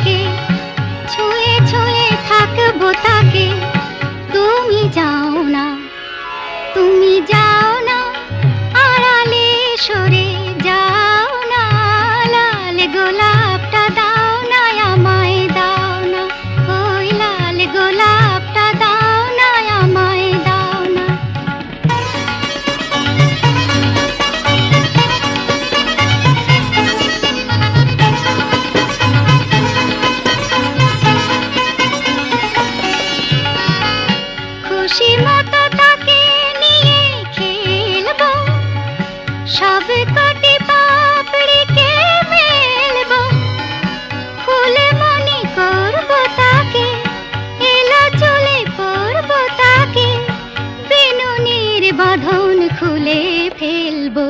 থাকে, ছুঁয়ে ছুঁয়ে থাকবো তাকে। তুমি যাও না, তুমি যাও না, আড়ালে সরে যাও না। লাল গোলাপটা দাও না আমায়, দাও না। ওই লাল গোলাপটা দাও না আমায়, দাও না। খুশি মতো তাকে নিয়ে খেলবো, সব কটি পাপড়িকে মেলবো। ফুলে মনি করবো তাকে, এলো চলে পড়বো তাকে। বিনুনির বাঁধন খুলে ফেলবো।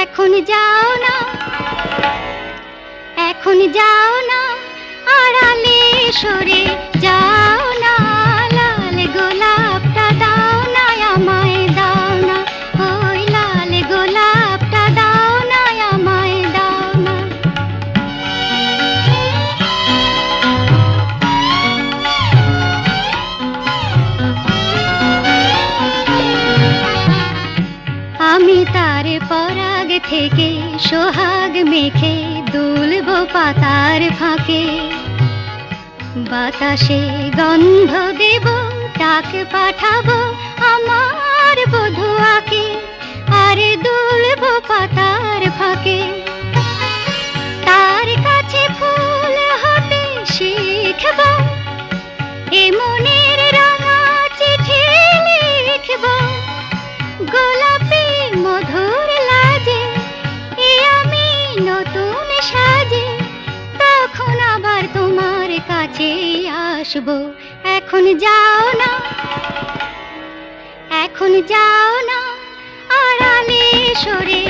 এখন যাও না, এখন যাও না, আড়ালে সরে যাও না। লাল গোলাপটা দাও না আমায়, দাও না। ওই লাল গোলাপটা দাও না আমায়, দাও না। আমি তার পরাগ থেকে সোহাগ মেখে দুলবো পাতার ফাঁকে। বাতাসে গন্ধ দেব, ডাক পাঠাবো আমার বধুয়াকে। আরে দুলবো পাতার ফাঁকে, তার কাছে ফুল হতে শিখবো। এ মনের রাঙা চিঠি লিখবো, গোলাপি মধুর লাজে এ আমি নতুন সাজে। তখন আবার তোমার কাছে আসবো। এখন যাও না, এখন যাও না, আড়ালে সরে